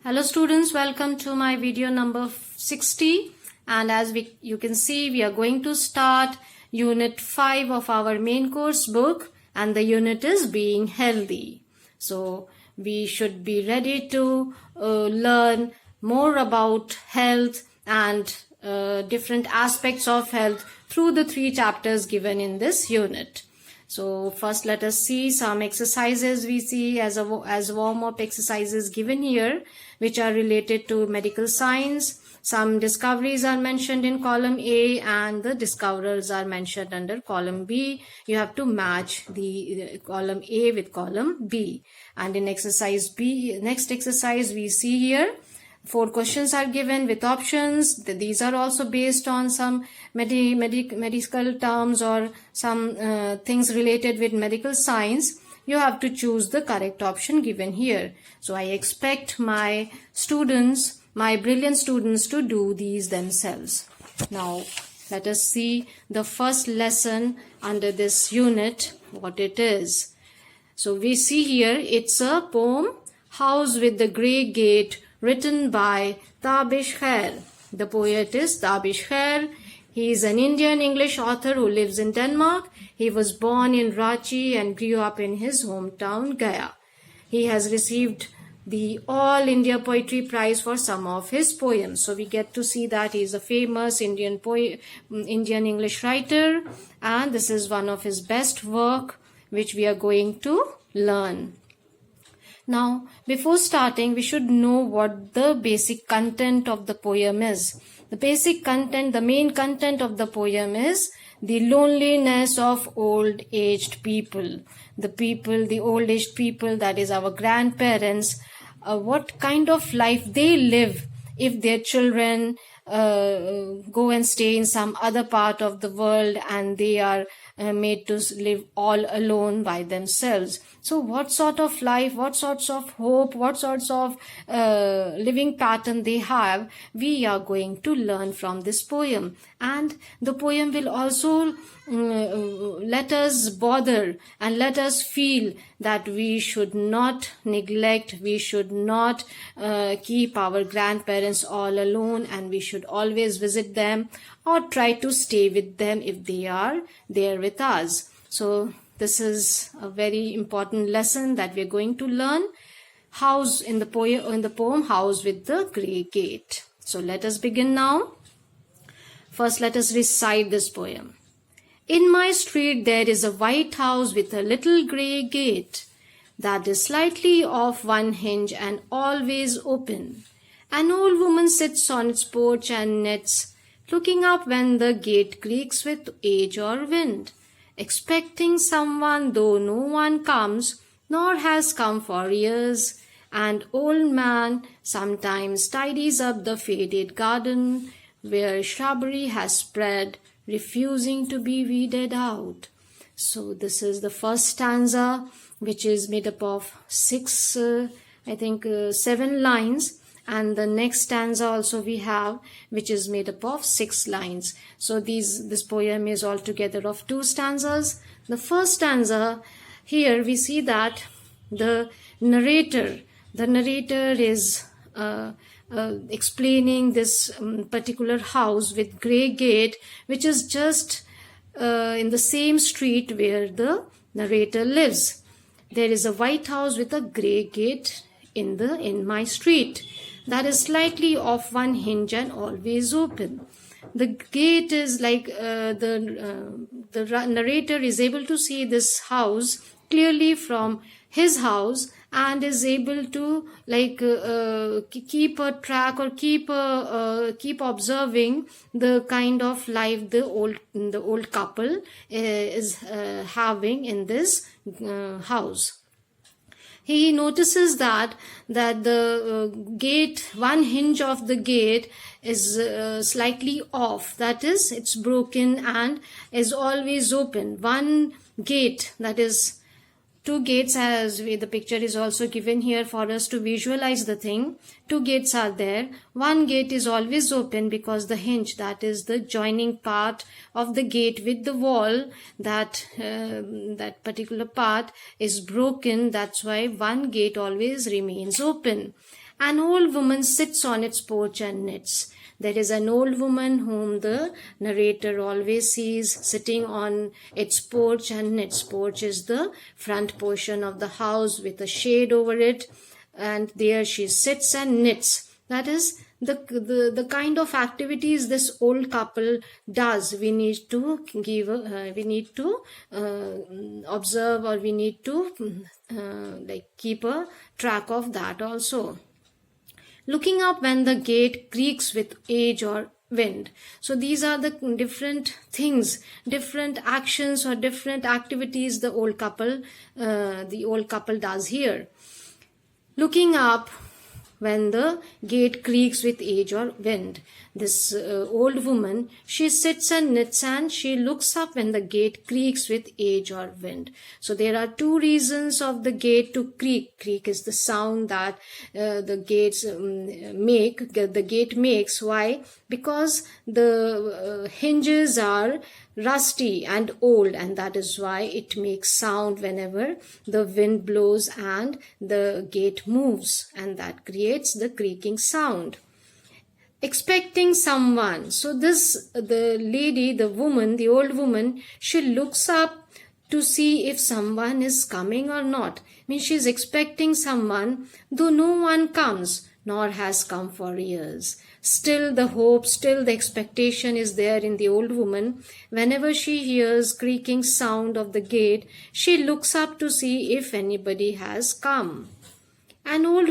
Hello students, welcome to my video number 60, and as you can see, we are going to start unit 5 of our main course book, and the unit is being healthy. So we should be ready to learn more about health and different aspects of health through the 3 chapters given in this unit. So first let us see some exercises we see as warm-up exercises given here, which are related to medical science. Some discoveries are mentioned in column A and the discoverers are mentioned under column B. You have to match the column A with column B. And in exercise B, next exercise we see here, 4 questions are given with options. These are also based on some medical terms or some things related with medical science. You have to choose the correct option given here. So I expect my students, my brilliant students, to do these themselves. Now let us see the first lesson under this unit, what it is. So we see here, it's a poem, House with the Grey Gate, written by Tabish Khair. The poet is Tabish Khair. He is an Indian English author who lives in Denmark. He was born in Ranchi and grew up in his hometown Gaya. He has received the All India Poetry Prize for some of his poems. So we get to see that he is a famous Indian English writer, and this is one of his best work which we are going to learn. Now, before starting, we should know what the basic content of the poem is. The basic content, the main content of the poem is the loneliness of old-aged people. The old-aged people, that is our grandparents, what kind of life they live if their children go and stay in some other part of the world and they are made to live all alone by themselves. So what sort of life, what sorts of hope, what sorts of living pattern they have, we are going to learn from this poem. And the poem will also let us bother and let us feel that we should not neglect, we should not keep our grandparents all alone, and we should always visit them or try to stay with them if they are there with us. So this is a very important lesson that we are going to learn. House in the poem House with the Grey Gate. So let us begin now. First let us recite this poem. In my street there is a white house with a little grey gate that is slightly off one hinge and always open. An old woman sits on its porch and knits, looking up when the gate creaks with age or wind, expecting someone though no one comes, nor has come for years. And old man sometimes tidies up the faded garden where shrubbery has spread, refusing to be weeded out. So this is the first stanza, which is made up of 7 lines. And the next stanza also we have, which is made up of 6 lines. So this poem is altogether of 2 stanzas. The first stanza, here we see that the narrator is explaining this particular house with grey gate, which is just in the same street where the narrator lives. There is a white house with a grey gate in my street that is slightly off one hinge and always open. The gate is like the narrator is able to see this house clearly from his house and is able to keep a track or keep observing the kind of life the old couple is having in this house. He notices that the gate, one hinge of the gate is slightly off. That is, it's broken and is always open. One gate, that is 2 gates, as the picture is also given here for us to visualize the thing. 2 gates are there. One gate is always open because the hinge, that is the joining part of the gate with the wall, that particular part is broken. That's why one gate always remains open. An old woman sits on its porch and knits. There is an old woman whom the narrator always sees sitting on its porch and knits. Porch is the front portion of the house with a shade over it, and there she sits and knits. That is the kind of activities this old couple does. We need to observe, or we need to keep a track of that also. Looking up when the gate creaks with age or wind. So these are the different things, different actions or different activities the old couple does here. Looking up when the gate creaks with age or wind. This old woman, she sits and knits, and she looks up when the gate creaks with age or wind. So there are two reasons of the gate to creak. Creak is the sound that the gates make. The gate makes. Why? Because the hinges are rusty and old, and that is why it makes sound whenever the wind blows and the gate moves, and that creates the creaking sound. Expecting someone. So the lady, the woman, the old woman, she looks up to see if someone is coming or not. Means she is expecting someone, though no one comes, nor has come for years. Still the hope, still the expectation is there in the old woman. Whenever she hears creaking sound of the gate, she looks up to see if anybody has come. An old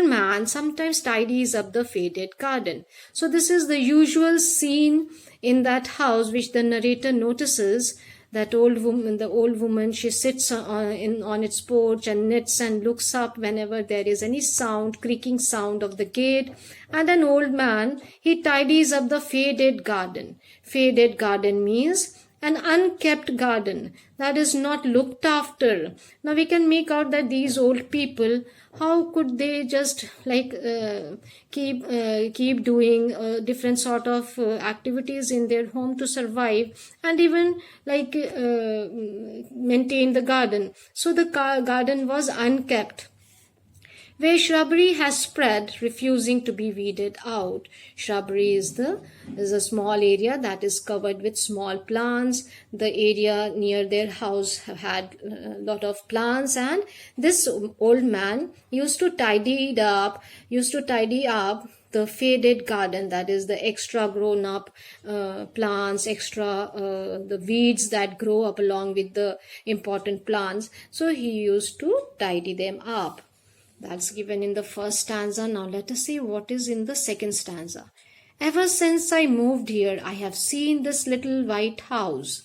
man sometimes tidies up the faded garden. So this is the usual scene in that house which the narrator notices. That old woman, she sits on its porch and knits and looks up whenever there is any sound, creaking sound of the gate. And an old man, he tidies up the faded garden. Faded garden means an unkept garden that is not looked after. Now we can make out that these old people, how could they just keep doing different sort of activities in their home to survive, and even maintain the garden. So the garden was unkept. Where shrubbery has spread, refusing to be weeded out. Shrubbery is a small area that is covered with small plants. The area near their house had a lot of plants, and this old man used to tidy up the faded garden, that is the extra grown up plants, the weeds that grow up along with the important plants. So he used to tidy them up. That's given in the first stanza. Now let us see what is in the second stanza. Ever since I moved here, I have seen this little white house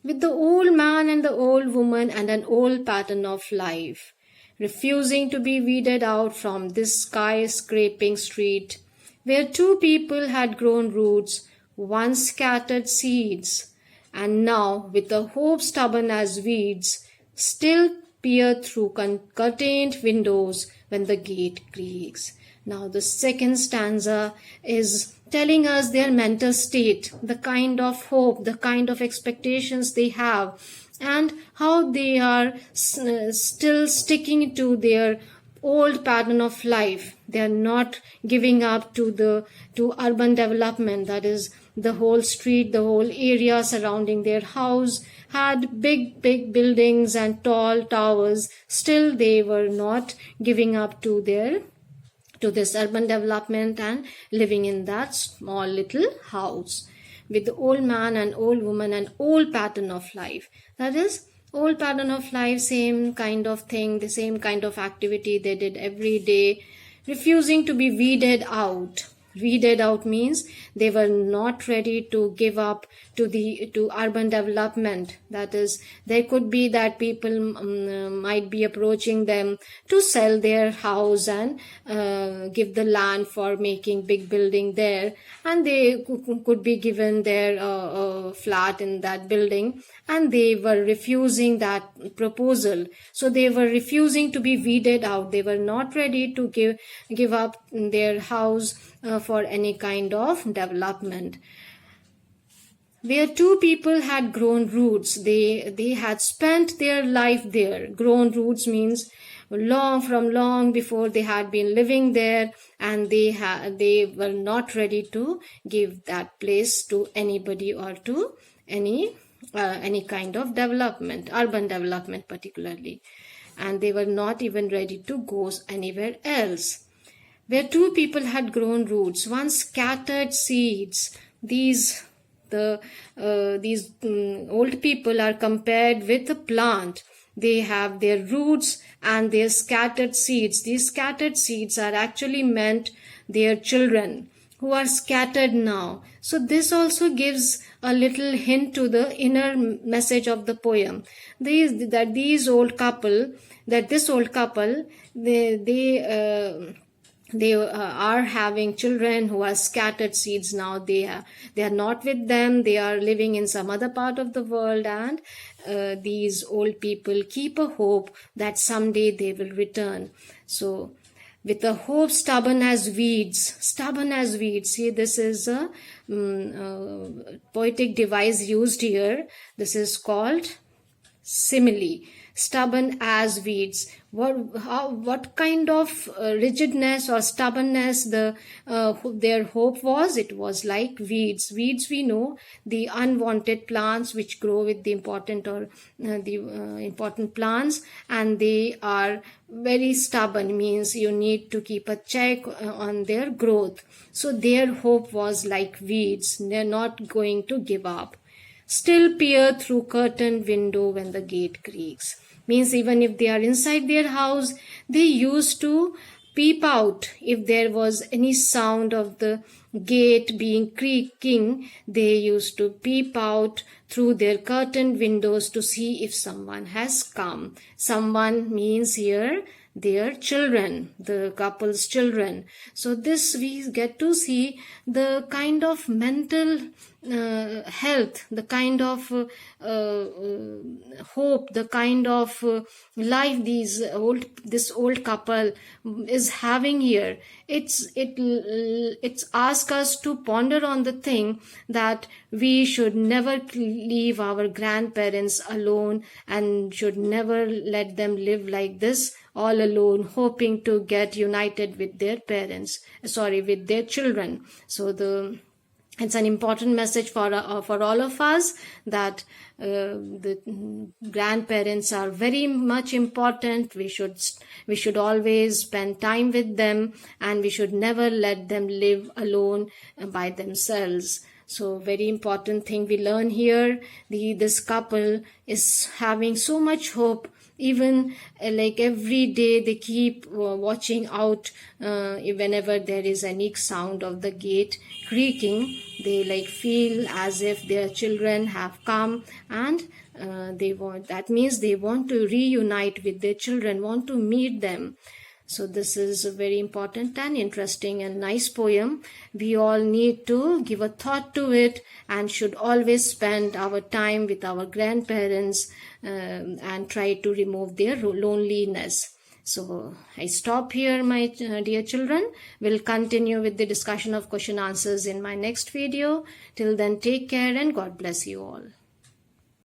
with the old man and the old woman and an old pattern of life, refusing to be weeded out from this skyscraping street where two people had grown roots, once scattered seeds, and now, with a hope stubborn as weeds, still peer through curtained windows when the gate creaks. Now the second stanza is telling us their mental state, the kind of hope, the kind of expectations they have, and how they are still sticking to their old pattern of life. They are not giving up to urban development. That is, the whole street, the whole area surrounding their house had big buildings and tall towers. Still they were not giving up to this urban development and living in that small little house with the old man and old woman and old pattern of life. That is, old pattern of life, same kind of thing, the same kind of activity they did every day, refusing to be weeded out. Weeded out means they were not ready to give up to urban development. That is, there could be that people might be approaching them to sell their house and give the land for making big building there, and they could be given their flat in that building, and they were refusing that proposal. So they were refusing to be weeded out. They were not ready to give up their house for any kind of development. Where two people had grown roots, they had spent their life there. Grown roots means long before they had been living there, and they were not ready to give that place to anybody or to any kind of development, urban development particularly, and they were not even ready to go anywhere else. Where two people had grown roots, one scattered seeds. These old people are compared with a plant. They have their roots and their scattered seeds. These scattered seeds are actually meant their children who are scattered now. So this also gives a little hint to the inner message of the poem. This old couple, they are having children who are scattered seeds now. They are not with them. They are living in some other part of the world, and these old people keep a hope that someday they will return. So with a hope stubborn as weeds. See, this is a poetic device used here. This is called simile. Stubborn as weeds. What kind of rigidness or stubbornness their hope was? It was like weeds. Weeds, we know, the unwanted plants which grow with the important plants, and they are very stubborn, means you need to keep a check on their growth. So their hope was like weeds. They're not going to give up. Still peer through curtained window when the gate creaks. Means even if they are inside their house, they used to peep out. If there was any sound of the gate being creaking, they used to peep out through their curtained windows to see if someone has come. Someone means here their children, the couple's children. So this, we get to see the kind of mental health, the kind of hope, the kind of life this old couple is having here. It's ask us to ponder on the thing that we should never leave our grandparents alone, and should never let them live like this all alone, hoping to get united with their with their children. So it's an important message for all of us, that the grandparents are very much important. We should always spend time with them, and we should never let them live alone by themselves. So very important thing we learn here. This couple is having so much hope. Even like every day they keep watching out whenever there is any sound of the gate creaking. They like feel as if their children have come, and that means they want to reunite with their children, want to meet them. So this is a very important and interesting and nice poem. We all need to give a thought to it, and should always spend our time with our grandparents and try to remove their loneliness. So I stop here, my dear children. We'll continue with the discussion of question answers in my next video. Till then, take care and God bless you all.